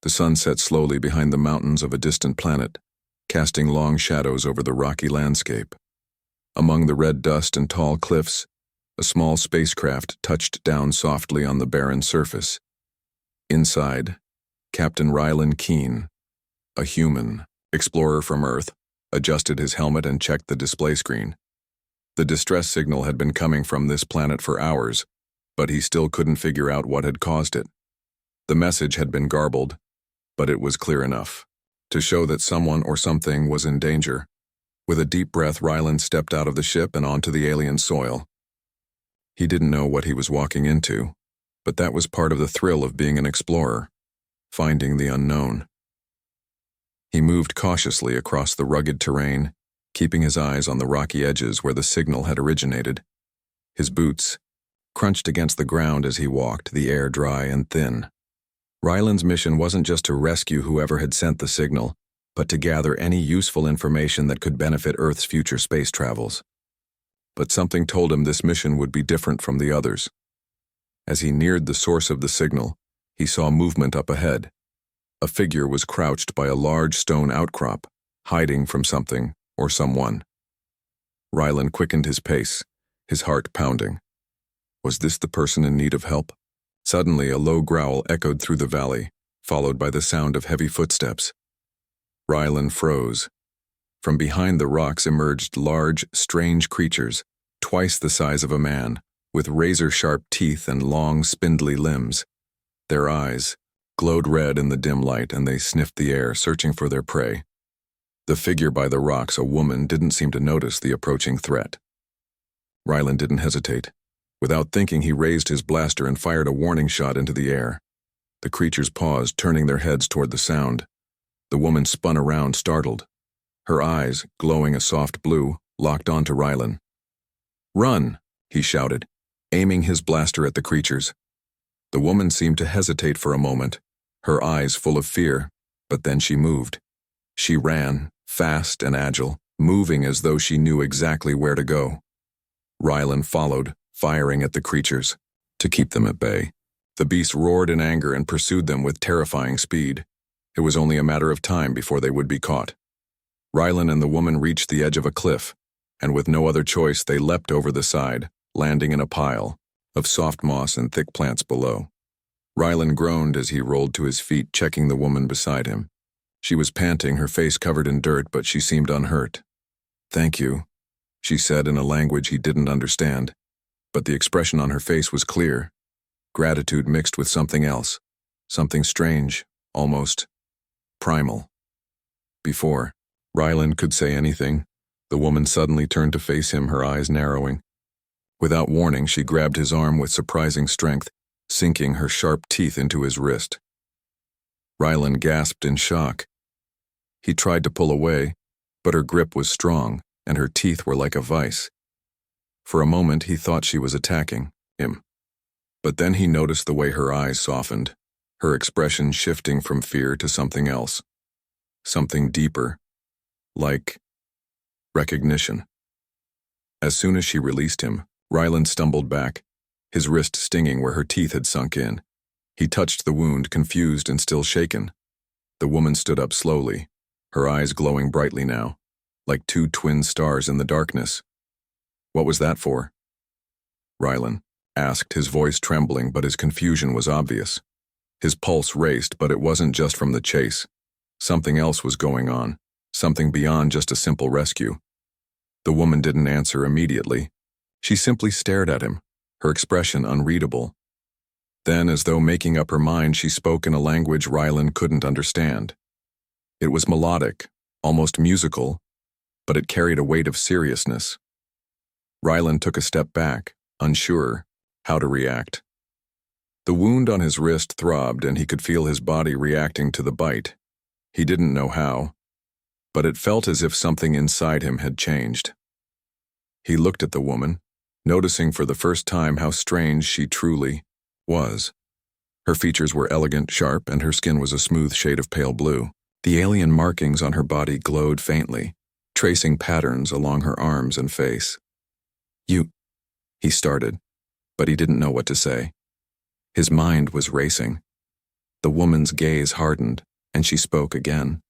The sun set slowly behind the mountains of a distant planet, casting long shadows over the rocky landscape. Among the red dust and tall cliffs, a small spacecraft touched down softly on the barren surface. Inside, Captain Rylan Keene, a human, explorer from Earth, adjusted his helmet and checked the display screen. The distress signal had been coming from this planet for hours, but he still couldn't figure out what had caused it. The message had been garbled, but it was clear enough to show that someone or something was in danger. With a deep breath, Rylan stepped out of the ship and onto the alien soil. He didn't know what he was walking into, but that was part of the thrill of being an explorer, finding the unknown. He moved cautiously across the rugged terrain, keeping his eyes on the rocky edges where the signal had originated. His boots crunched against the ground as he walked, the air dry and thin. Rylan's mission wasn't just to rescue whoever had sent the signal, but to gather any useful information that could benefit Earth's future space travels. But something told him this mission would be different from the others. As he neared the source of the signal, he saw movement up ahead. A figure was crouched by a large stone outcrop, hiding from something or someone. Rylan quickened his pace, his heart pounding. Was this the person in need of help? Suddenly, a low growl echoed through the valley, followed by the sound of heavy footsteps. Rylan froze. From behind the rocks emerged large, strange creatures, twice the size of a man, with razor-sharp teeth and long, spindly limbs. Their eyes glowed red in the dim light, and they sniffed the air, searching for their prey. The figure by the rocks, a woman, didn't seem to notice the approaching threat. Rylan didn't hesitate. Without thinking, he raised his blaster and fired a warning shot into the air. The creatures paused, turning their heads toward the sound. The woman spun around, startled. Her eyes, glowing a soft blue, locked onto Rylan. "Run!" he shouted, aiming his blaster at the creatures. The woman seemed to hesitate for a moment, her eyes full of fear, but then she moved. She ran, fast and agile, moving as though she knew exactly where to go. Rylan followed, firing at the creatures to keep them at bay. The beasts roared in anger and pursued them with terrifying speed. It was only a matter of time before they would be caught. Rylan and the woman reached the edge of a cliff, and with no other choice, they leapt over the side, landing in a pile of soft moss and thick plants below. Rylan groaned as he rolled to his feet, checking the woman beside him. She was panting, her face covered in dirt, but she seemed unhurt. "Thank you," she said in a language he didn't understand, but the expression on her face was clear. Gratitude mixed with something else, something strange, almost primal. Before Rylan could say anything, the woman suddenly turned to face him, her eyes narrowing. Without warning, she grabbed his arm with surprising strength, sinking her sharp teeth into his wrist. Rylan gasped in shock. He tried to pull away, but her grip was strong, and her teeth were like a vice. For a moment, he thought she was attacking him. But then he noticed the way her eyes softened, her expression shifting from fear to something else. Something deeper, like recognition. As soon as she released him, Rylan stumbled back, his wrist stinging where her teeth had sunk in. He touched the wound, confused and still shaken. The woman stood up slowly, her eyes glowing brightly now, like two twin stars in the darkness. "What was that for?" Rylan asked, his voice trembling, but his confusion was obvious. His pulse raced, but it wasn't just from the chase. Something else was going on, something beyond just a simple rescue. The woman didn't answer immediately. She simply stared at him, her expression unreadable. Then, as though making up her mind, she spoke in a language Rylan couldn't understand. It was melodic, almost musical, but it carried a weight of seriousness. Rylan took a step back, unsure how to react. The wound on his wrist throbbed, and he could feel his body reacting to the bite. He didn't know how, but it felt as if something inside him had changed. He looked at the woman, noticing for the first time how strange she truly was. Her features were elegant, sharp, and her skin was a smooth shade of pale blue. The alien markings on her body glowed faintly, tracing patterns along her arms and face. He started, but he didn't know what to say. His mind was racing. The woman's gaze hardened, and she spoke again.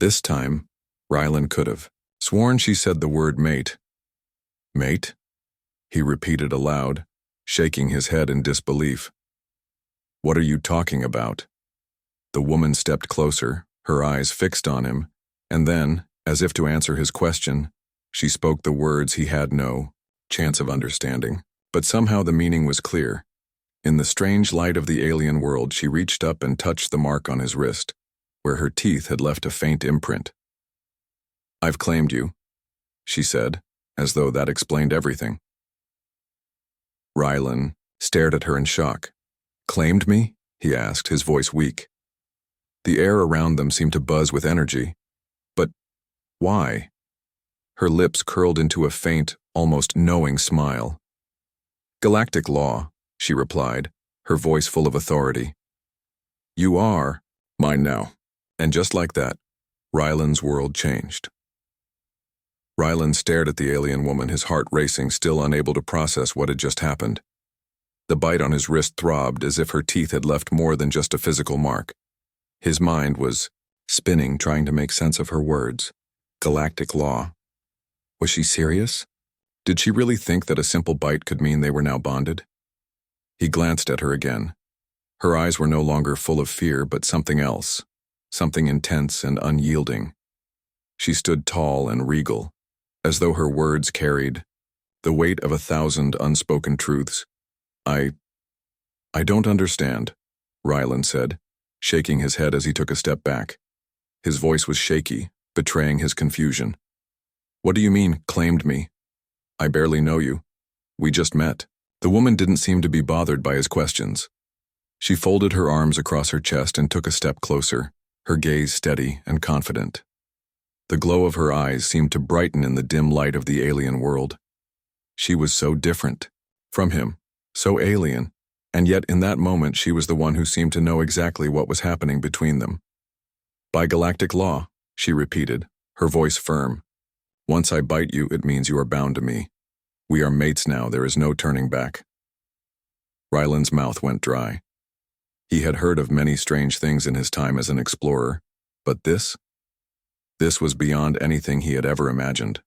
This time, Rylan could have sworn she said the word mate. Mate? He repeated aloud, shaking his head in disbelief. What are you talking about? The woman stepped closer, her eyes fixed on him, and then, as if to answer his question, she spoke the words he had no chance of understanding, but somehow the meaning was clear. In the strange light of the alien world, she reached up and touched the mark on his wrist, where her teeth had left a faint imprint. I've claimed you, she said, as though that explained everything. Rylan stared at her in shock. Claimed me? He asked, his voice weak. The air around them seemed to buzz with energy. But why? Her lips curled into a faint, almost knowing smile. Galactic law, she replied, her voice full of authority. You are mine now. And just like that, Rylan's world changed. Rylan stared at the alien woman, his heart racing, still unable to process what had just happened. The bite on his wrist throbbed as if her teeth had left more than just a physical mark. His mind was spinning, trying to make sense of her words. Galactic law. Was she serious? Did she really think that a simple bite could mean they were now bonded? He glanced at her again. Her eyes were no longer full of fear, but something else, something intense and unyielding. She stood tall and regal, as though her words carried the weight of 1,000 unspoken truths. I don't understand, Rylan said, shaking his head as he took a step back. His voice was shaky, betraying his confusion. What do you mean, claimed me? I barely know you. We just met. The woman didn't seem to be bothered by his questions. She folded her arms across her chest and took a step closer, her gaze steady and confident. The glow of her eyes seemed to brighten in the dim light of the alien world. She was so different from him, so alien, and yet in that moment she was the one who seemed to know exactly what was happening between them. By galactic law, she repeated, her voice firm. Once I bite you, it means you are bound to me. We are mates now, there is no turning back. Rylan's mouth went dry. He had heard of many strange things in his time as an explorer, but this was beyond anything he had ever imagined.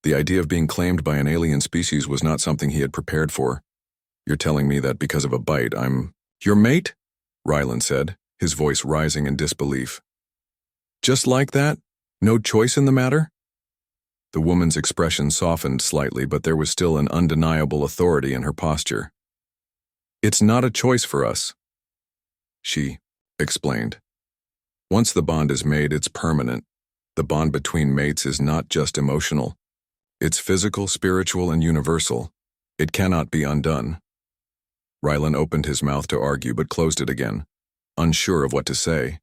The idea of being claimed by an alien species was not something he had prepared for. You're telling me that because of a bite, I'm your mate? Rylan said, his voice rising in disbelief. Just like that? No choice in the matter? The woman's expression softened slightly, but there was still an undeniable authority in her posture. It's not a choice for us, she explained. Once the bond is made, it's permanent. The bond between mates is not just emotional. It's physical, spiritual, and universal. It cannot be undone. Rylan opened his mouth to argue, but closed it again, unsure of what to say.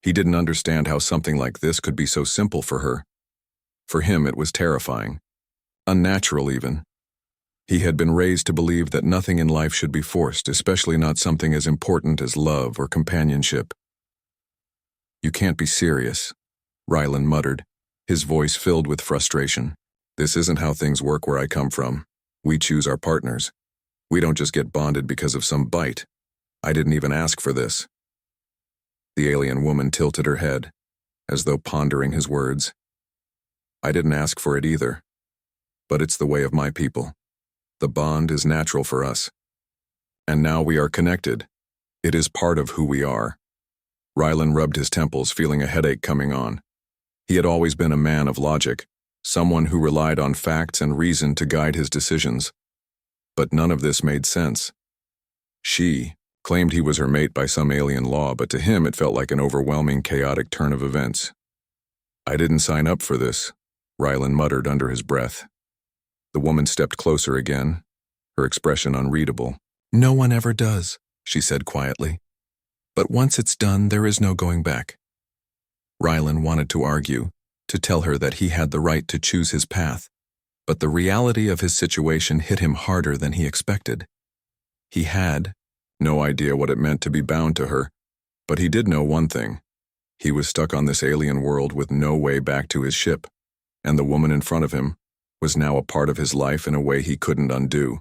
He didn't understand how something like this could be so simple for her. For him, it was terrifying. Unnatural, even. He had been raised to believe that nothing in life should be forced, especially not something as important as love or companionship. You can't be serious, Rylan muttered, his voice filled with frustration. This isn't how things work where I come from. We choose our partners. We don't just get bonded because of some bite. I didn't even ask for this. The alien woman tilted her head, as though pondering his words. I didn't ask for it either. But it's the way of my people. The bond is natural for us. And now we are connected. It is part of who we are. Rylan rubbed his temples, feeling a headache coming on. He had always been a man of logic, someone who relied on facts and reason to guide his decisions. But none of this made sense. She claimed he was her mate by some alien law, but to him it felt like an overwhelming, chaotic turn of events. I didn't sign up for this, Rylan muttered under his breath. The woman stepped closer again, her expression unreadable. No one ever does, she said quietly. But once it's done, there is no going back. Rylan wanted to argue, to tell her that he had the right to choose his path, but the reality of his situation hit him harder than he expected. He had no idea what it meant to be bound to her, but he did know one thing. He was stuck on this alien world with no way back to his ship, and the woman in front of him was now a part of his life in a way he couldn't undo.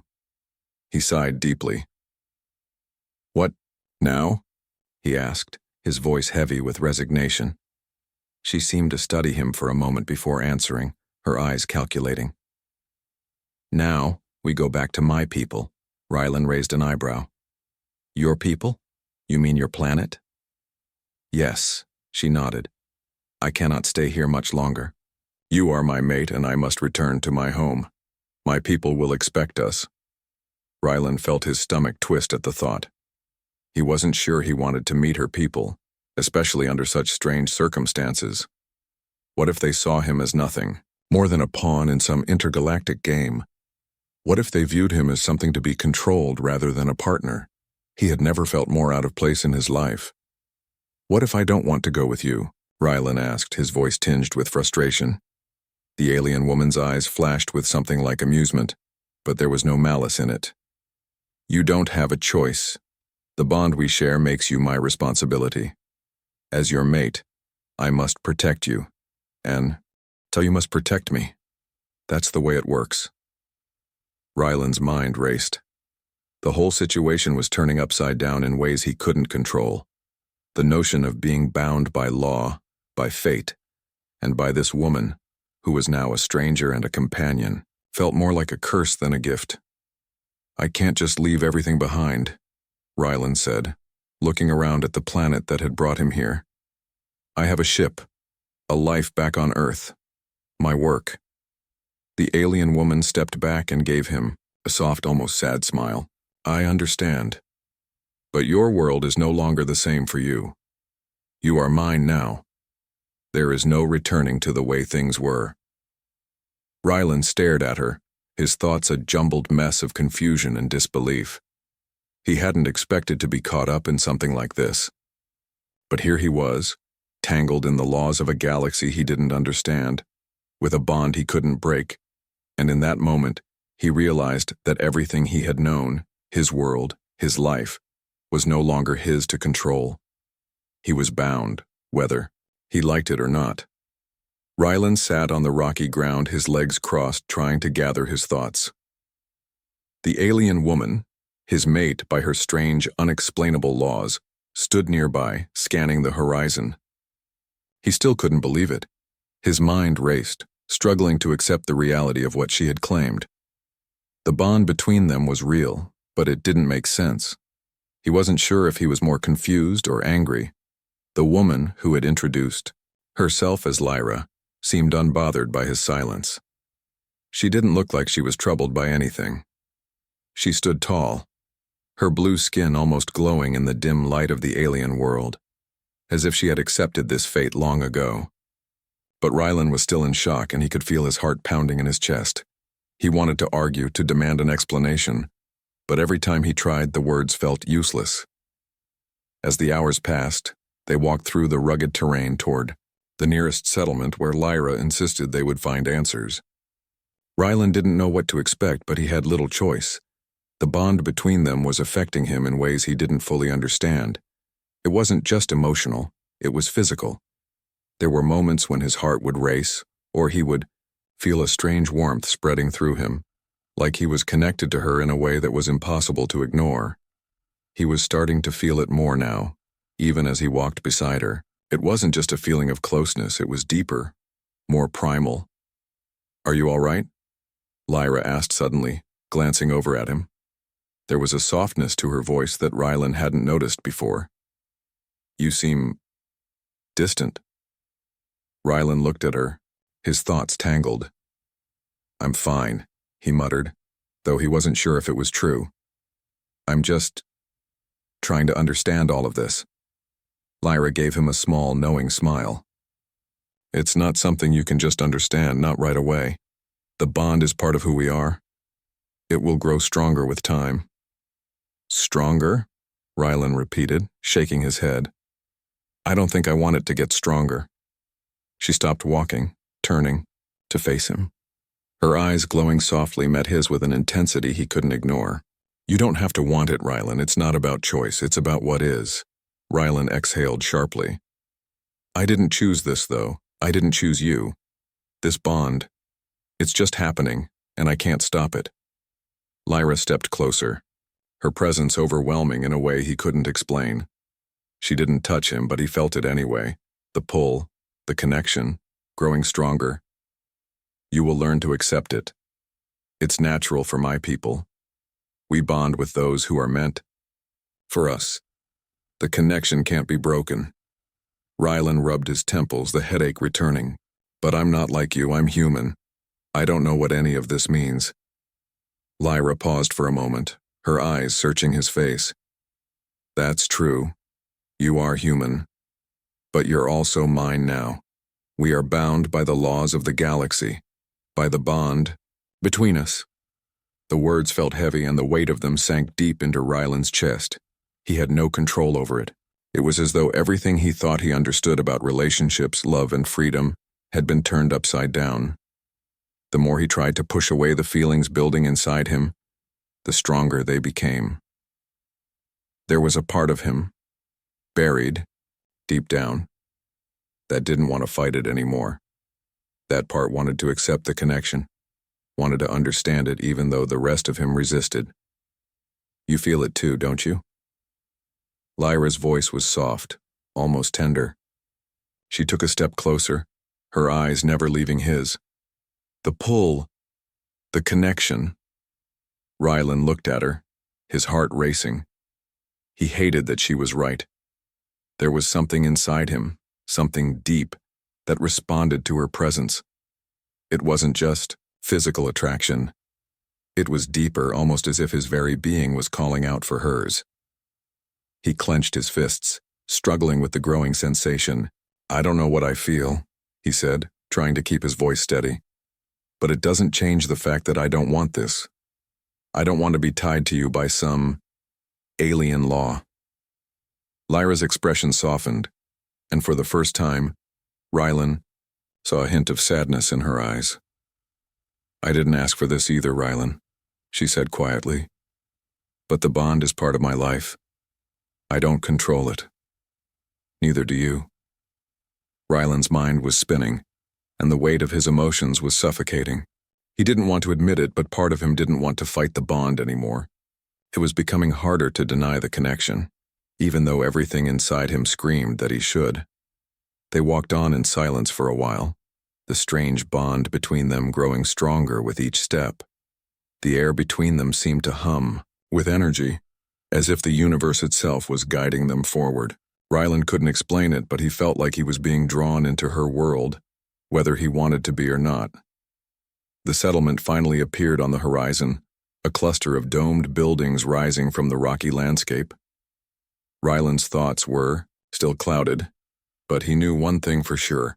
He sighed deeply. What Now? He asked, his voice heavy with resignation. She seemed to study him for a moment before answering, her eyes calculating. Now, we go back to my people. Rylan raised an eyebrow. Your people? You mean your planet? Yes, she nodded. I cannot stay here much longer. You are my mate and I must return to my home. My people will expect us. Rylan felt his stomach twist at the thought. He wasn't sure he wanted to meet her people, especially under such strange circumstances. What if they saw him as nothing, more than a pawn in some intergalactic game? What if they viewed him as something to be controlled rather than a partner? He had never felt more out of place in his life. What if I don't want to go with you? Rylan asked, his voice tinged with frustration. The alien woman's eyes flashed with something like amusement, but there was no malice in it. You don't have a choice. The bond we share makes you my responsibility. As your mate, I must protect you. So you must protect me. That's the way it works. Rylan's mind raced. The whole situation was turning upside down in ways he couldn't control. The notion of being bound by law, by fate, and by this woman, who was now a stranger and a companion, felt more like a curse than a gift. I can't just leave everything behind, Rylan said, looking around at the planet that had brought him here. I have a ship, a life back on Earth, my work. The alien woman stepped back and gave him a soft, almost sad smile. I understand. But your world is no longer the same for you. You are mine now. There is no returning to the way things were. Rylan stared at her, his thoughts a jumbled mess of confusion and disbelief. He hadn't expected to be caught up in something like this. But here he was, tangled in the laws of a galaxy he didn't understand, with a bond he couldn't break, and in that moment, he realized that everything he had known, his world, his life, was no longer his to control. He was bound, whether he liked it or not. Rylan sat on the rocky ground, his legs crossed, trying to gather his thoughts. The alien woman, his mate by her strange, unexplainable laws, stood nearby, scanning the horizon. He still couldn't believe it. His mind raced, struggling to accept the reality of what she had claimed. The bond between them was real, but it didn't make sense. He wasn't sure if he was more confused or angry. The woman who had introduced herself as Lyra seemed unbothered by his silence. She didn't look like she was troubled by anything. She stood tall, her blue skin almost glowing in the dim light of the alien world, as if she had accepted this fate long ago. But Rylan was still in shock, and he could feel his heart pounding in his chest. He wanted to argue, to demand an explanation, but every time he tried, the words felt useless. As the hours passed, they walked through the rugged terrain toward the nearest settlement where Lyra insisted they would find answers. Rylan didn't know what to expect, but he had little choice. The bond between them was affecting him in ways he didn't fully understand. It wasn't just emotional, it was physical. There were moments when his heart would race, or he would feel a strange warmth spreading through him, like he was connected to her in a way that was impossible to ignore. He was starting to feel it more now, even as he walked beside her. It wasn't just a feeling of closeness, it was deeper, more primal. Are you all right? Lyra asked suddenly, glancing over at him. There was a softness to her voice that Rylan hadn't noticed before. You seem distant. Rylan looked at her, his thoughts tangled. I'm fine, he muttered, though he wasn't sure if it was true. I'm just trying to understand all of this. Lyra gave him a small, knowing smile. It's not something you can just understand, not right away. The bond is part of who we are. It will grow stronger with time. Stronger? Rylan repeated, shaking his head. I don't think I want it to get stronger. She stopped walking, turning, to face him. Her eyes, glowing softly, met his with an intensity he couldn't ignore. You don't have to want it, Rylan. It's not about choice. It's about what is. Rylan exhaled sharply. I didn't choose this, though. I didn't choose you. This bond. It's just happening, and I can't stop it. Lyra stepped closer. her presence overwhelming in a way he couldn't explain. She didn't touch him, but he felt it anyway. The pull, the connection, growing stronger. You will learn to accept it. It's natural for my people. We bond with those who are meant for us. The connection can't be broken. Rylan rubbed his temples, the headache returning. But I'm not like you, I'm human. I don't know what any of this means. Lyra paused for a moment, her eyes searching his face. That's true. You are human. But you're also mine now. We are bound by the laws of the galaxy, by the bond between us. The words felt heavy and the weight of them sank deep into Rylan's chest. He had no control over it. It was as though everything he thought he understood about relationships, love, and freedom had been turned upside down. The more he tried to push away the feelings building inside him, the stronger they became. There was a part of him, buried, deep down, that didn't want to fight it anymore. That part wanted to accept the connection, wanted to understand it even though the rest of him resisted. You feel it too, don't you? Lyra's voice was soft, almost tender. She took a step closer, her eyes never leaving his. The pull, the connection. Rylan looked at her, his heart racing. He hated that she was right. There was something inside him, something deep, that responded to her presence. It wasn't just physical attraction. It was deeper, almost as if his very being was calling out for hers. He clenched his fists, struggling with the growing sensation. I don't know what I feel, he said, trying to keep his voice steady. But it doesn't change the fact that I don't want this. I don't want to be tied to you by some alien law. Lyra's expression softened, and for the first time, Rylan saw a hint of sadness in her eyes. I didn't ask for this either, Rylan, she said quietly. But the bond is part of my life. I don't control it. Neither do you. Rylan's mind was spinning, and the weight of his emotions was suffocating. He didn't want to admit it, but part of him didn't want to fight the bond anymore. It was becoming harder to deny the connection, even though everything inside him screamed that he should. They walked on in silence for a while, the strange bond between them growing stronger with each step. The air between them seemed to hum, with energy, as if the universe itself was guiding them forward. Rylan couldn't explain it, but he felt like he was being drawn into her world, whether he wanted to be or not. The settlement finally appeared on the horizon, a cluster of domed buildings rising from the rocky landscape. Rylan's thoughts were still clouded, but he knew one thing for sure.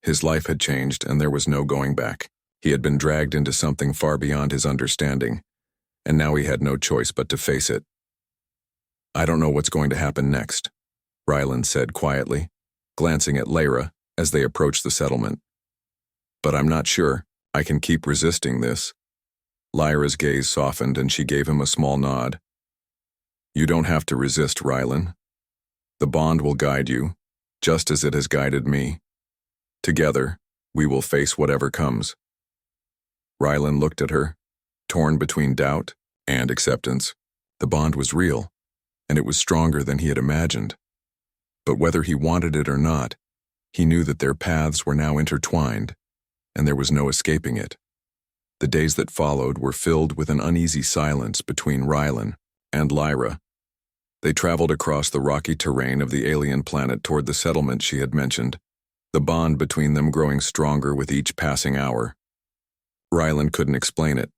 His life had changed and there was no going back. He had been dragged into something far beyond his understanding, and now he had no choice but to face it. I don't know what's going to happen next, Rylan said quietly, glancing at Lyra as they approached the settlement. But I'm not sure I can keep resisting this. Lyra's gaze softened and she gave him a small nod. You don't have to resist, Rylan. The bond will guide you, just as it has guided me. Together, we will face whatever comes. Rylan looked at her, torn between doubt and acceptance. The bond was real, and it was stronger than he had imagined. But whether he wanted it or not, he knew that their paths were now intertwined, and there was no escaping it. The days that followed were filled with an uneasy silence between Rylan and Lyra. They traveled across the rocky terrain of the alien planet toward the settlement she had mentioned, the bond between them growing stronger with each passing hour. Rylan couldn't explain it,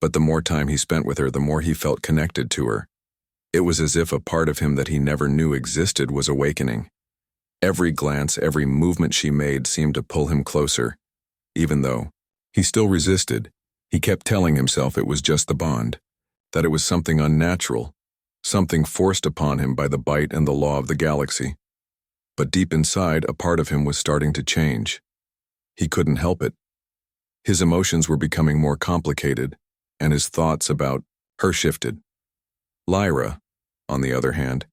but the more time he spent with her, the more he felt connected to her. It was as if a part of him that he never knew existed was awakening. Every glance, every movement she made seemed to pull him closer. Even though he still resisted, he kept telling himself it was just the bond, that it was something unnatural, something forced upon him by the bite and the law of the galaxy. But deep inside, a part of him was starting to change. He couldn't help it. His emotions were becoming more complicated, and his thoughts about her shifted. Lyra, on the other hand,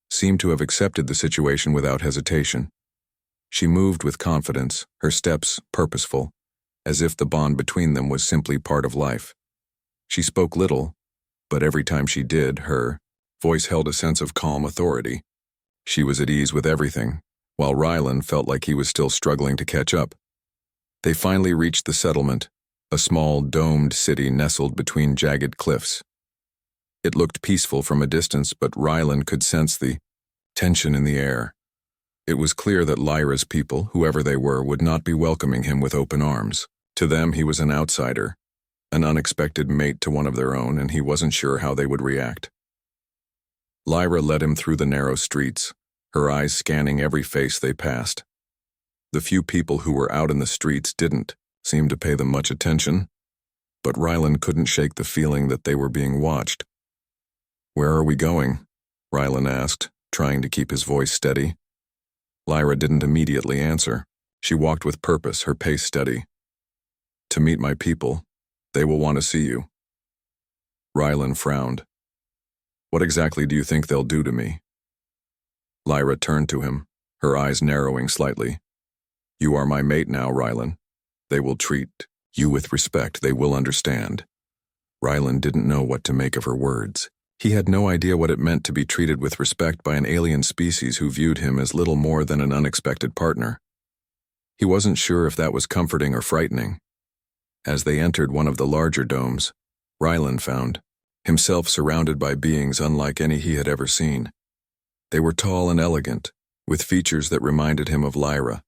seemed to have accepted the situation without hesitation. She moved with confidence, her steps purposeful, as if the bond between them was simply part of life. She spoke little, but every time she did, her voice held a sense of calm authority. She was at ease with everything, while Rylan felt like he was still struggling to catch up. They finally reached the settlement, a small, domed city nestled between jagged cliffs. It looked peaceful from a distance, but Rylan could sense the tension in the air. It was clear that Lyra's people, whoever they were, would not be welcoming him with open arms. To them, he was an outsider, an unexpected mate to one of their own, and he wasn't sure how they would react. Lyra led him through the narrow streets, her eyes scanning every face they passed. The few people who were out in the streets didn't seem to pay them much attention, but Rylan couldn't shake the feeling that they were being watched. "Where are we going?" Rylan asked, trying to keep his voice steady. Lyra didn't immediately answer. She walked with purpose, her pace steady. "To meet my people. They will want to see you." Rylan frowned. "What exactly do you think they'll do to me?" Lyra turned to him, her eyes narrowing slightly. "You are my mate now, Rylan. They will treat you with respect. They will understand." Rylan didn't know what to make of her words. He had no idea what it meant to be treated with respect by an alien species who viewed him as little more than an unexpected partner. He wasn't sure if that was comforting or frightening. As they entered one of the larger domes, Rylan found himself surrounded by beings unlike any he had ever seen. They were tall and elegant, with features that reminded him of Lyra: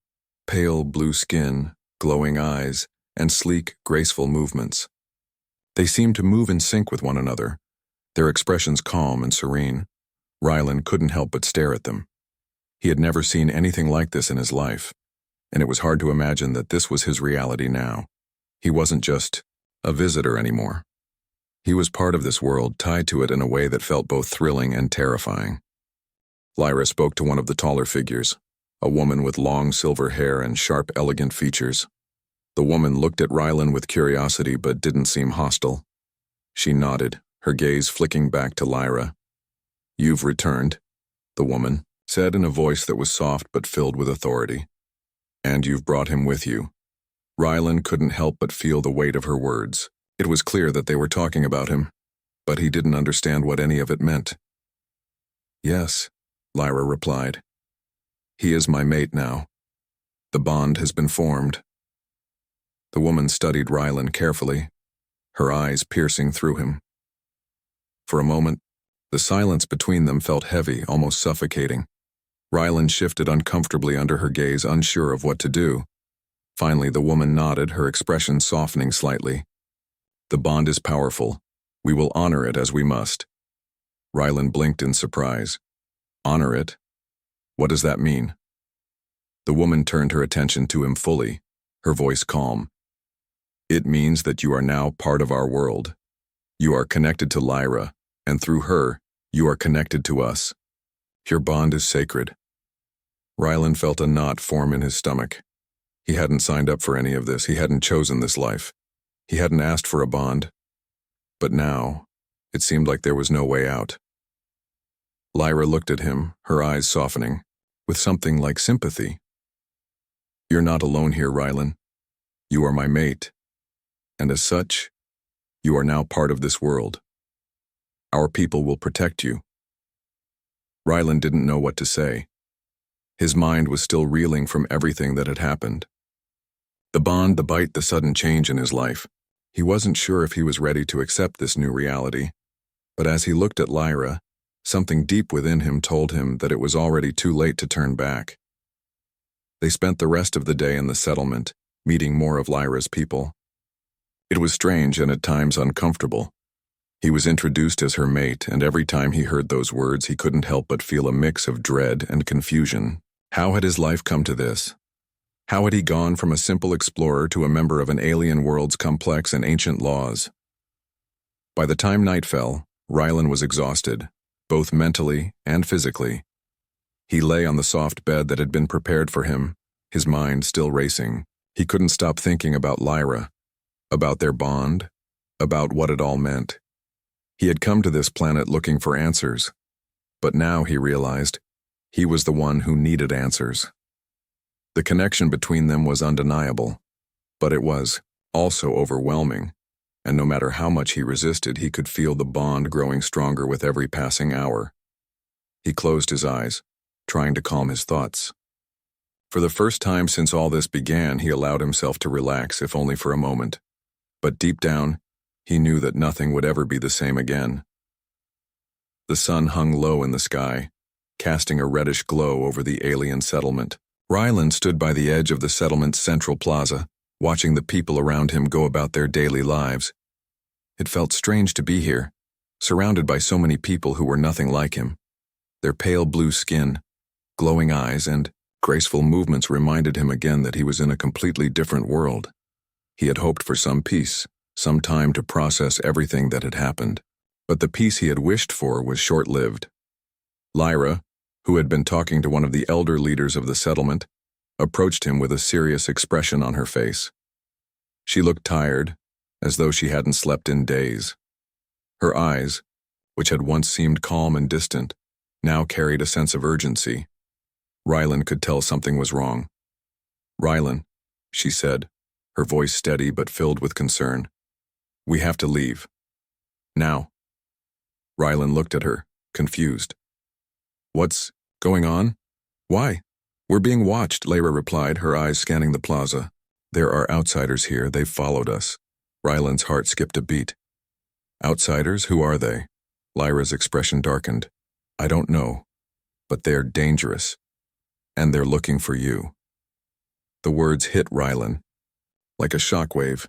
pale blue skin, glowing eyes, and sleek, graceful movements. They seemed to move in sync with one another, their expressions calm and serene. Rylan couldn't help but stare at them. He had never seen anything like this in his life, and it was hard to imagine that this was his reality now. He wasn't just a visitor anymore. He was part of this world, tied to it in a way that felt both thrilling and terrifying. Lyra spoke to one of the taller figures, a woman with long silver hair and sharp, elegant features. The woman looked at Rylan with curiosity but didn't seem hostile. She nodded, her gaze flicking back to Lyra. "You've returned," the woman said in a voice that was soft but filled with authority. "And you've brought him with you." Rylan couldn't help but feel the weight of her words. It was clear that they were talking about him, but he didn't understand what any of it meant. "Yes," Lyra replied. "He is my mate now. The bond has been formed." The woman studied Rylan carefully, her eyes piercing through him. For a moment, the silence between them felt heavy, almost suffocating. Rylan shifted uncomfortably under her gaze, unsure of what to do. Finally, the woman nodded, her expression softening slightly. "The bond is powerful. We will honor it as we must." Rylan blinked in surprise. "Honor it? What does that mean?" The woman turned her attention to him fully, her voice calm. "It means that you are now part of our world. You are connected to Lyra, and through her, you are connected to us. Your bond is sacred." Rylan felt a knot form in his stomach. He hadn't signed up for any of this. He hadn't chosen this life. He hadn't asked for a bond. But now, it seemed like there was no way out. Lyra looked at him, her eyes softening, with something like sympathy. "You're not alone here, Rylan. You are my mate. And as such, you are now part of this world. Our people will protect you." Rylan didn't know what to say. His mind was still reeling from everything that had happened. The bond, the bite, the sudden change in his life. He wasn't sure if he was ready to accept this new reality. But as he looked at Lyra, something deep within him told him that it was already too late to turn back. They spent the rest of the day in the settlement, meeting more of Lyra's people. It was strange and at times uncomfortable. He was introduced as her mate, and every time he heard those words, he couldn't help but feel a mix of dread and confusion. How had his life come to this? How had he gone from a simple explorer to a member of an alien world's complex and ancient laws? By the time night fell, Rylan was exhausted, both mentally and physically. He lay on the soft bed that had been prepared for him, his mind still racing. He couldn't stop thinking about Lyra, about their bond, about what it all meant. He had come to this planet looking for answers, but now he realized he was the one who needed answers. The connection between them was undeniable, but it was also overwhelming, and no matter how much he resisted, he could feel the bond growing stronger with every passing hour. He closed his eyes, trying to calm his thoughts. For the first time since all this began, he allowed himself to relax, if only for a moment. But deep down, he knew that nothing would ever be the same again. The sun hung low in the sky, casting a reddish glow over the alien settlement. Ryland stood by the edge of the settlement's central plaza, watching the people around him go about their daily lives. It felt strange to be here, surrounded by so many people who were nothing like him. Their pale blue skin, glowing eyes, and graceful movements reminded him again that he was in a completely different world. He had hoped for some peace, some time to process everything that had happened. But the peace he had wished for was short-lived. Lyra, who had been talking to one of the elder leaders of the settlement, approached him with a serious expression on her face. She looked tired, as though she hadn't slept in days. Her eyes, which had once seemed calm and distant, now carried a sense of urgency. Ryland could tell something was wrong. "Ryland," she said, her voice steady but filled with concern. "We have to leave. Now." Ryland looked at her, confused. "What's going on? Why?" "We're being watched," Lyra replied, her eyes scanning the plaza. "There are outsiders here. They've followed us." Ryland's heart skipped a beat. "Outsiders? Who are they?" Lyra's expression darkened. "I don't know, but they're dangerous, and they're looking for you." The words hit Ryland like a shockwave.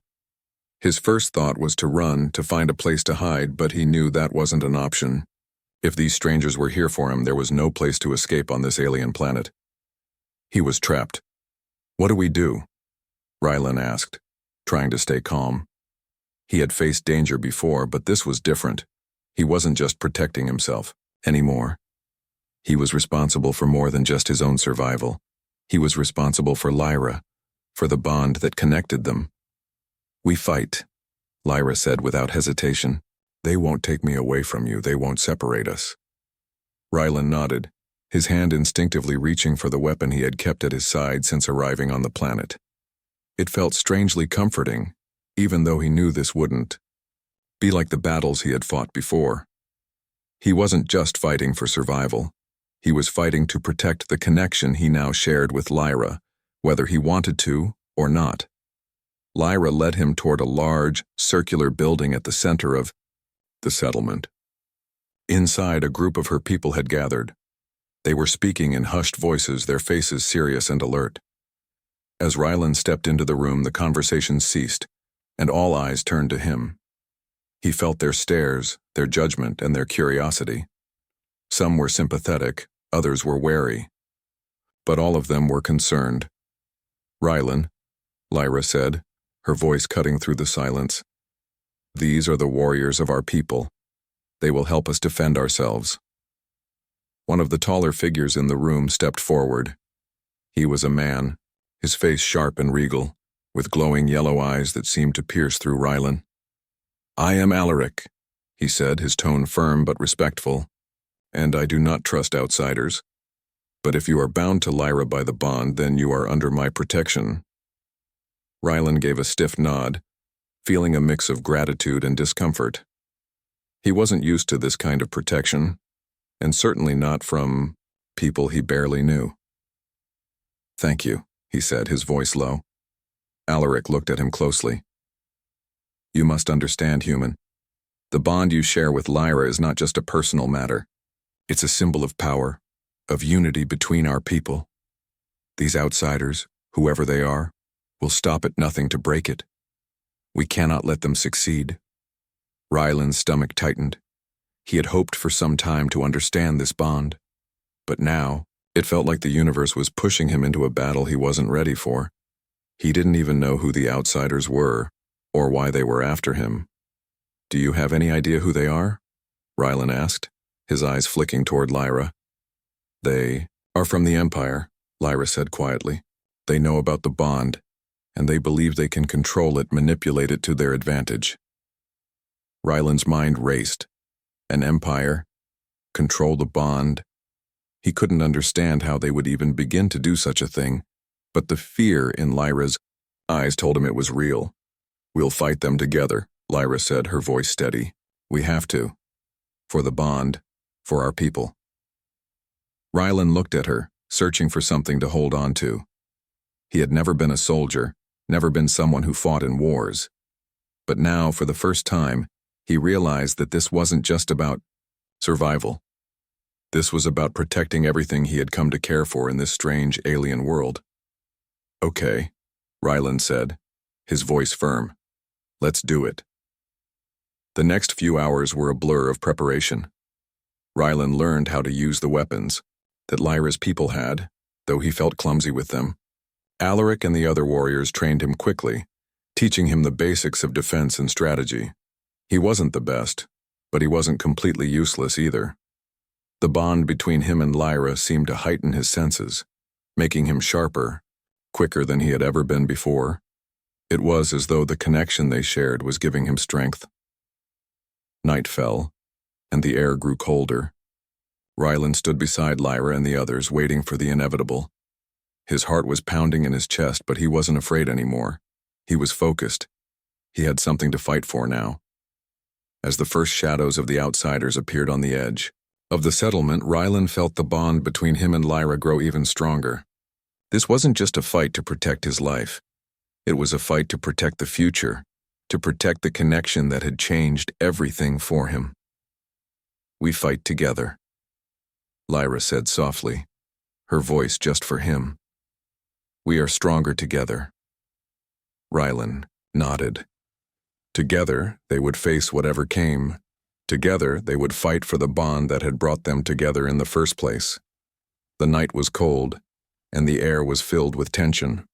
His first thought was to run, to find a place to hide, but he knew that wasn't an option. If these strangers were here for him, there was no place to escape on this alien planet. He was trapped. "What do we do?" Ryland asked, trying to stay calm. He had faced danger before, but this was different. He wasn't just protecting himself anymore. He was responsible for more than just his own survival. He was responsible for Lyra, for the bond that connected them. "We fight," Lyra said without hesitation. "They won't take me away from you. They won't separate us." Ryland nodded, his hand instinctively reaching for the weapon he had kept at his side since arriving on the planet. It felt strangely comforting, even though he knew this wouldn't be like the battles he had fought before. He wasn't just fighting for survival. He was fighting to protect the connection he now shared with Lyra, whether he wanted to or not. Lyra led him toward a large, circular building at the center of the settlement. Inside, a group of her people had gathered. They were speaking in hushed voices, their faces serious and alert. As Ryland stepped into the room, the conversation ceased, and all eyes turned to him. He felt their stares, their judgment, and their curiosity. Some were sympathetic, others were wary. But all of them were concerned. "Ryland," Lyra said, her voice cutting through the silence. "These are the warriors of our people. They will help us defend ourselves." One of the taller figures in the room stepped forward. He was a man, his face sharp and regal, with glowing yellow eyes that seemed to pierce through Ryland. "I am Alaric," he said, his tone firm but respectful, "and I do not trust outsiders. But if you are bound to Lyra by the bond, then you are under my protection." Ryland gave a stiff nod, feeling a mix of gratitude and discomfort. He wasn't used to this kind of protection, and certainly not from people he barely knew. "Thank you," he said, his voice low. Alaric looked at him closely. "You must understand, human. The bond you share with Lyra is not just a personal matter. It's a symbol of power, of unity between our people. These outsiders, whoever they are, will stop at nothing to break it. We cannot let them succeed." Ryland's stomach tightened. He had hoped for some time to understand this bond, but now it felt like the universe was pushing him into a battle he wasn't ready for. He didn't even know who the outsiders were, or why they were after him. "Do you have any idea who they are?" Ryland asked, his eyes flicking toward Lyra. "They are from the Empire," Lyra said quietly. "They know about the bond, and they believe they can control it, manipulate it to their advantage." Ryland's mind raced. An empire? Control the bond? He couldn't understand how they would even begin to do such a thing, but the fear in Lyra's eyes told him it was real. "We'll fight them together," Lyra said, her voice steady. We have to. For the bond. For our people. Rylan looked at her, searching for something to hold on to. He had never been a soldier, never been someone who fought in wars. But now, for the first time, he realized that this wasn't just about survival. This was about protecting everything he had come to care for in this strange alien world. Okay, Rylan said, his voice firm. Let's do it. The next few hours were a blur of preparation. Rylan learned how to use the weapons that Lyra's people had, though he felt clumsy with them. Alaric and the other warriors trained him quickly, teaching him the basics of defense and strategy. He wasn't the best, but he wasn't completely useless either. The bond between him and Lyra seemed to heighten his senses, making him sharper, quicker than he had ever been before. It was as though the connection they shared was giving him strength. Night fell, and the air grew colder. Rylan stood beside Lyra and the others, waiting for the inevitable. His heart was pounding in his chest, but he wasn't afraid anymore. He was focused. He had something to fight for now. As the first shadows of the outsiders appeared on the edge of the settlement, Rylan felt the bond between him and Lyra grow even stronger. This wasn't just a fight to protect his life. It was a fight to protect the future, to protect the connection that had changed everything for him. We fight together, Lyra said softly, her voice just for him. We are stronger together. Rylan nodded. Together, they would face whatever came. Together, they would fight for the bond that had brought them together in the first place. The night was cold, and the air was filled with tension.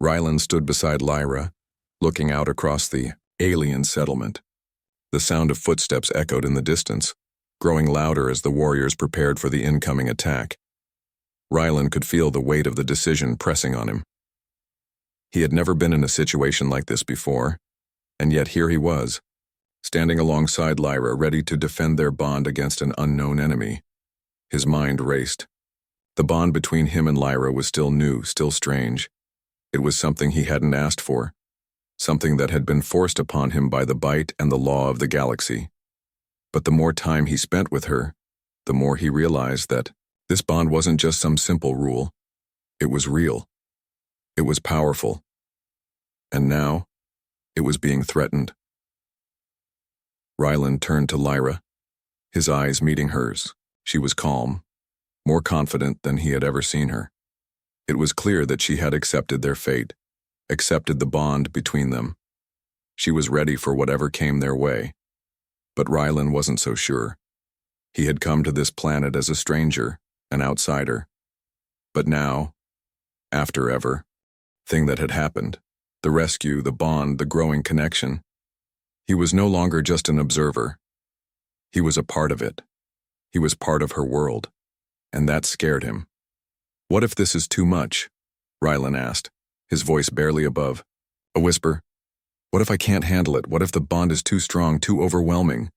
Rylan stood beside Lyra, looking out across the alien settlement. The sound of footsteps echoed in the distance, growing louder as the warriors prepared for the incoming attack. Rylan could feel the weight of the decision pressing on him. He had never been in a situation like this before, and yet here he was, standing alongside Lyra, ready to defend their bond against an unknown enemy. His mind raced. The bond between him and Lyra was still new, still strange. It was something he hadn't asked for, something that had been forced upon him by the bite and the law of the galaxy. But the more time he spent with her, the more he realized that this bond wasn't just some simple rule. It was real. It was powerful. And now, it was being threatened. Rylan turned to Lyra, his eyes meeting hers. She was calm, more confident than he had ever seen her. It was clear that she had accepted their fate, accepted the bond between them. She was ready for whatever came their way. But Rylan wasn't so sure. He had come to this planet as a stranger, an outsider. But now, after every thing that had happened, the rescue, the bond, the growing connection, he was no longer just an observer. He was a part of it. He was part of her world, and that scared him. What if this is too much? Rylan asked, his voice barely above a whisper. What if I can't handle it? What if the bond is too strong, too overwhelming?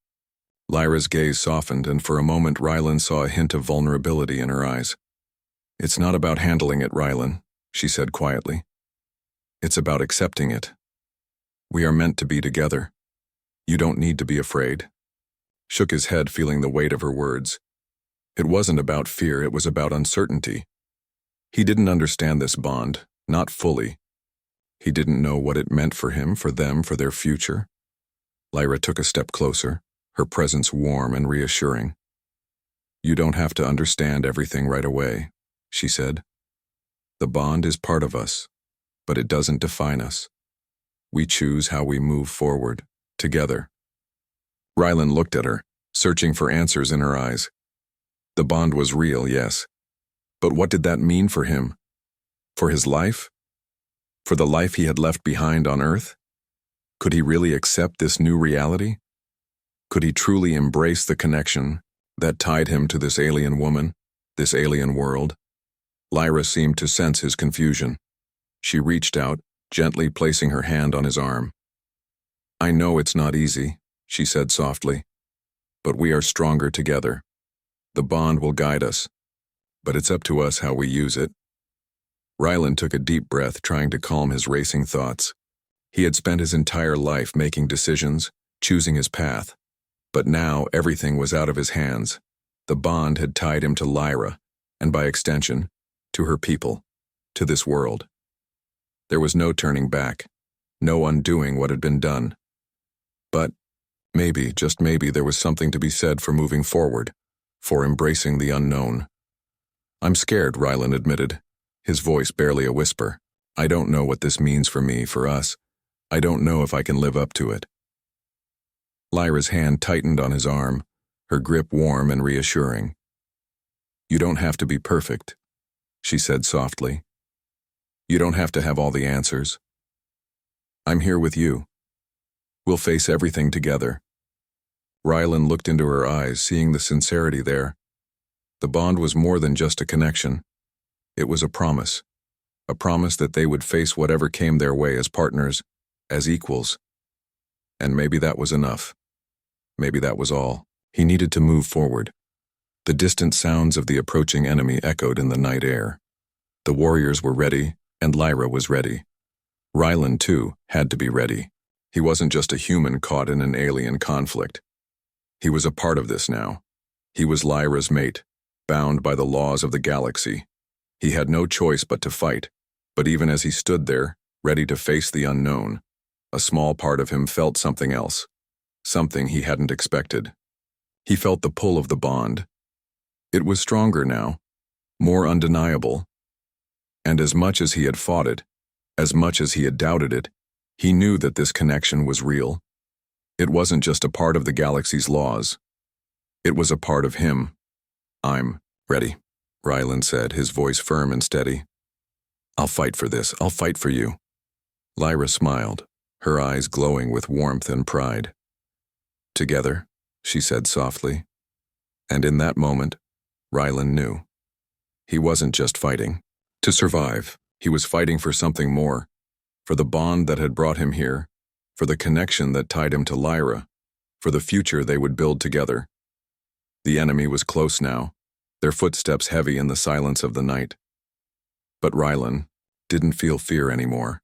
Lyra's gaze softened, and for a moment Rylan saw a hint of vulnerability in her eyes. It's not about handling it, Rylan, she said quietly. It's about accepting it. We are meant to be together. You don't need to be afraid. Shook his head, feeling the weight of her words. It wasn't about fear, it was about uncertainty. He didn't understand this bond, not fully. He didn't know what it meant for him, for them, for their future. Lyra took a step closer, her presence warm and reassuring. You don't have to understand everything right away, she said. The bond is part of us, but it doesn't define us. We choose how we move forward, together. Rylan looked at her, searching for answers in her eyes. The bond was real, yes. But what did that mean for him? For his life? For the life he had left behind on Earth? Could he really accept this new reality? Could he truly embrace the connection that tied him to this alien woman, this alien world? Lyra seemed to sense his confusion. She reached out, gently placing her hand on his arm. I know it's not easy, she said softly, but we are stronger together. The bond will guide us, but it's up to us how we use it. Rylan took a deep breath, trying to calm his racing thoughts. He had spent his entire life making decisions, choosing his path. But now everything was out of his hands. The bond had tied him to Lyra, and by extension, to her people, to this world. There was no turning back, no undoing what had been done. But maybe, just maybe, there was something to be said for moving forward, for embracing the unknown. "I'm scared," Rylan admitted, his voice barely a whisper. "I don't know what this means for me, for us. I don't know if I can live up to it." Lyra's hand tightened on his arm, her grip warm and reassuring. "You don't have to be perfect," she said softly. "You don't have to have all the answers. I'm here with you. We'll face everything together." Rylan looked into her eyes, seeing the sincerity there. The bond was more than just a connection. It was a promise that they would face whatever came their way as partners, as equals. And maybe that was enough. Maybe that was all. He needed to move forward. The distant sounds of the approaching enemy echoed in the night air. The warriors were ready, and Lyra was ready. Rylan, too, had to be ready. He wasn't just a human caught in an alien conflict. He was a part of this now. He was Lyra's mate, bound by the laws of the galaxy. He had no choice but to fight, but even as he stood there, ready to face the unknown, a small part of him felt something else, something he hadn't expected. He felt the pull of the bond. It was stronger now, more undeniable. And as much as he had fought it, as much as he had doubted it, he knew that this connection was real. It wasn't just a part of the galaxy's laws. It was a part of him. "I'm ready," Rylan said, his voice firm and steady. "I'll fight for this. I'll fight for you." Lyra smiled, her eyes glowing with warmth and pride. "Together," she said softly. And in that moment, Rylan knew. He wasn't just fighting to survive. He was fighting for something more, for the bond that had brought him here, for the connection that tied him to Lyra, for the future they would build together. The enemy was close now, their footsteps heavy in the silence of the night. But Rylan didn't feel fear anymore.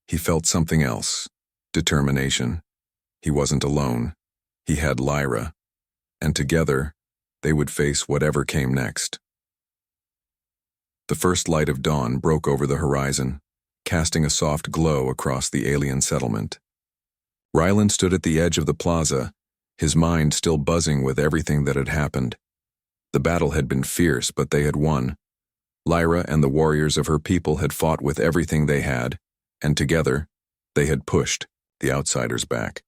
He felt something else, determination. He wasn't alone. He had Lyra, and together they would face whatever came next. The first light of dawn broke over the horizon, casting a soft glow across the alien settlement. Rylan stood at the edge of the plaza, his mind still buzzing with everything that had happened. The battle had been fierce, but they had won. Lyra and the warriors of her people had fought with everything they had, and together, they had pushed the outsiders back.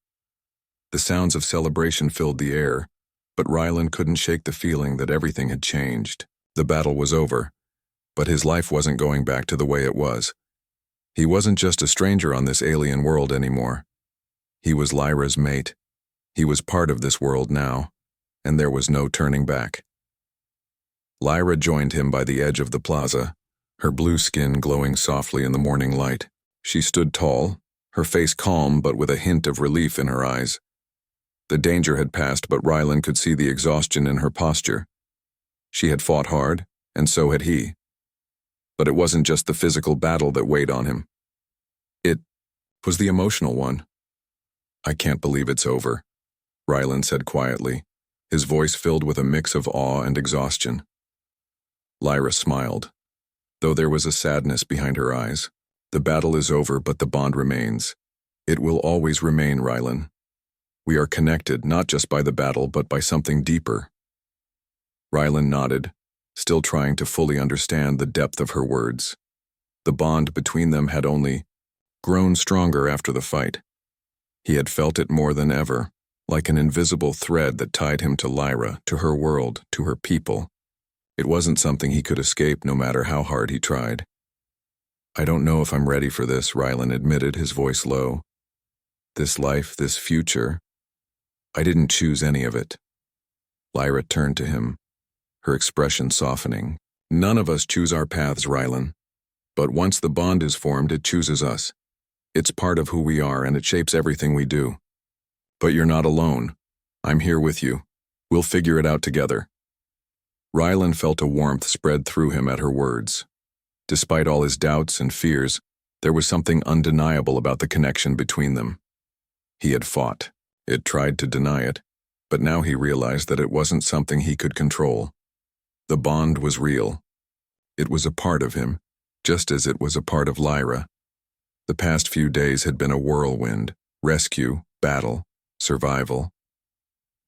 The sounds of celebration filled the air, but Rylan couldn't shake the feeling that everything had changed. The battle was over, but his life wasn't going back to the way it was. He wasn't just a stranger on this alien world anymore. He was Lyra's mate. He was part of this world now, and there was no turning back. Lyra joined him by the edge of the plaza, her blue skin glowing softly in the morning light. She stood tall, her face calm but with a hint of relief in her eyes. The danger had passed, but Rylan could see the exhaustion in her posture. She had fought hard, and so had he. But it wasn't just the physical battle that weighed on him. It was the emotional one. "I can't believe it's over," Rylan said quietly, his voice filled with a mix of awe and exhaustion. Lyra smiled, though there was a sadness behind her eyes. "The battle is over, but the bond remains. It will always remain, Rylan. We are connected not just by the battle, but by something deeper." Rylan nodded, still trying to fully understand the depth of her words. The bond between them had only grown stronger after the fight. He had felt it more than ever, like an invisible thread that tied him to Lyra, to her world, to her people. It wasn't something he could escape no matter how hard he tried. "I don't know if I'm ready for this," Rylan admitted, his voice low. "This life, this future, I didn't choose any of it." Lyra turned to him, her expression softening. "None of us choose our paths, Rylan. But once the bond is formed, it chooses us. It's part of who we are, and it shapes everything we do. But you're not alone. I'm here with you. We'll figure it out together." Rylan felt a warmth spread through him at her words. Despite all his doubts and fears, There was something undeniable about the connection between them. He had fought. It tried to deny it, but now he realized that it wasn't something he could control. The bond was real. It was a part of him, just as it was a part of Lyra. The past few days had been a whirlwind: rescue, battle, survival.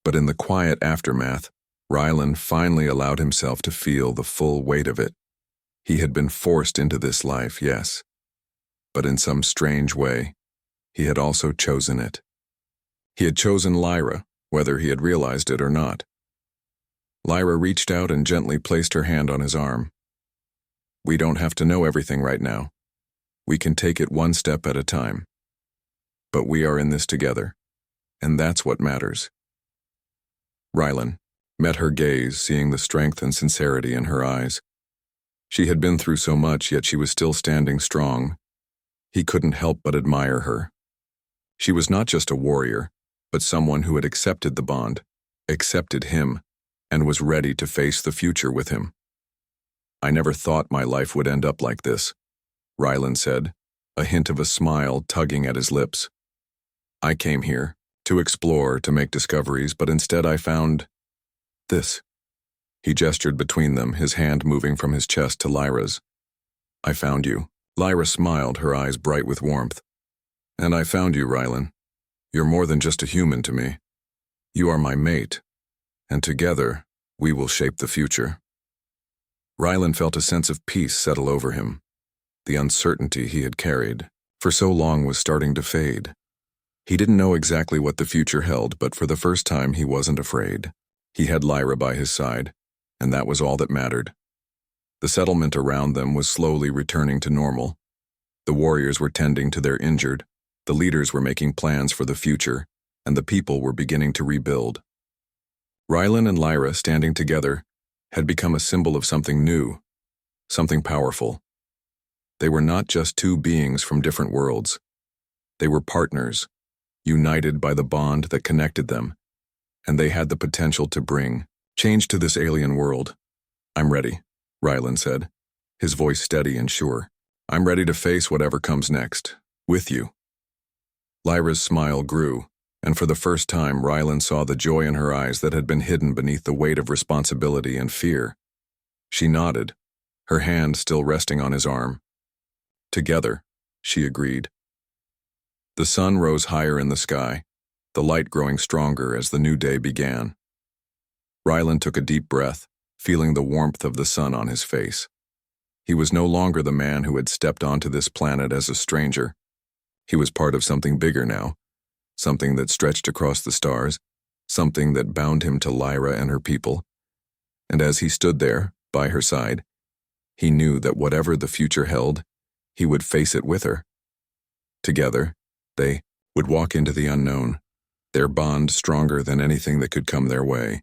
But in the quiet aftermath, Rylan finally allowed himself to feel the full weight of it. He had been forced into this life, yes, but in some strange way, he had also chosen it. He had chosen Lyra, whether he had realized it or not. Lyra reached out and gently placed her hand on his arm. "We don't have to know everything right now. We can take it one step at a time. But we are in this together, and that's what matters." Rylan met her gaze, seeing the strength and sincerity in her eyes. She had been through so much, yet she was still standing strong. He couldn't help but admire her. She was not just a warrior, but someone who had accepted the bond, accepted him, and was ready to face the future with him. "I never thought my life would end up like this," Rylan said, a hint of a smile tugging at his lips. "I came here to explore, to make discoveries, but instead I found this." He gestured between them, his hand moving from his chest to Lyra's. "I found you." Lyra smiled, her eyes bright with warmth. "And I found you, Rylan. You're more than just a human to me. You are my mate, and together we will shape the future." Rylan felt a sense of peace settle over him. The uncertainty he had carried for so long was starting to fade. He didn't know exactly what the future held, but for the first time he wasn't afraid. He had Lyra by his side, and that was all that mattered. The settlement around them was slowly returning to normal. The warriors were tending to their injured, the leaders were making plans for the future, and the people were beginning to rebuild. Rylan and Lyra, standing together, had become a symbol of something new, something powerful. They were not just two beings from different worlds. They were partners, united by the bond that connected them, and they had the potential to bring change to this alien world. "I'm ready," Rylan said, his voice steady and sure. "I'm ready to face whatever comes next, with you." Lyra's smile grew, and for the first time Rylan saw the joy in her eyes that had been hidden beneath the weight of responsibility and fear. She nodded, her hand still resting on his arm. "Together," she agreed. The sun rose higher in the sky, the light growing stronger as the new day began. Rylan took a deep breath, feeling the warmth of the sun on his face. He was no longer the man who had stepped onto this planet as a stranger. He was part of something bigger now, something that stretched across the stars, something that bound him to Lyra and her people. And as he stood there, by her side, he knew that whatever the future held, he would face it with her. Together, they would walk into the unknown, their bond stronger than anything that could come their way.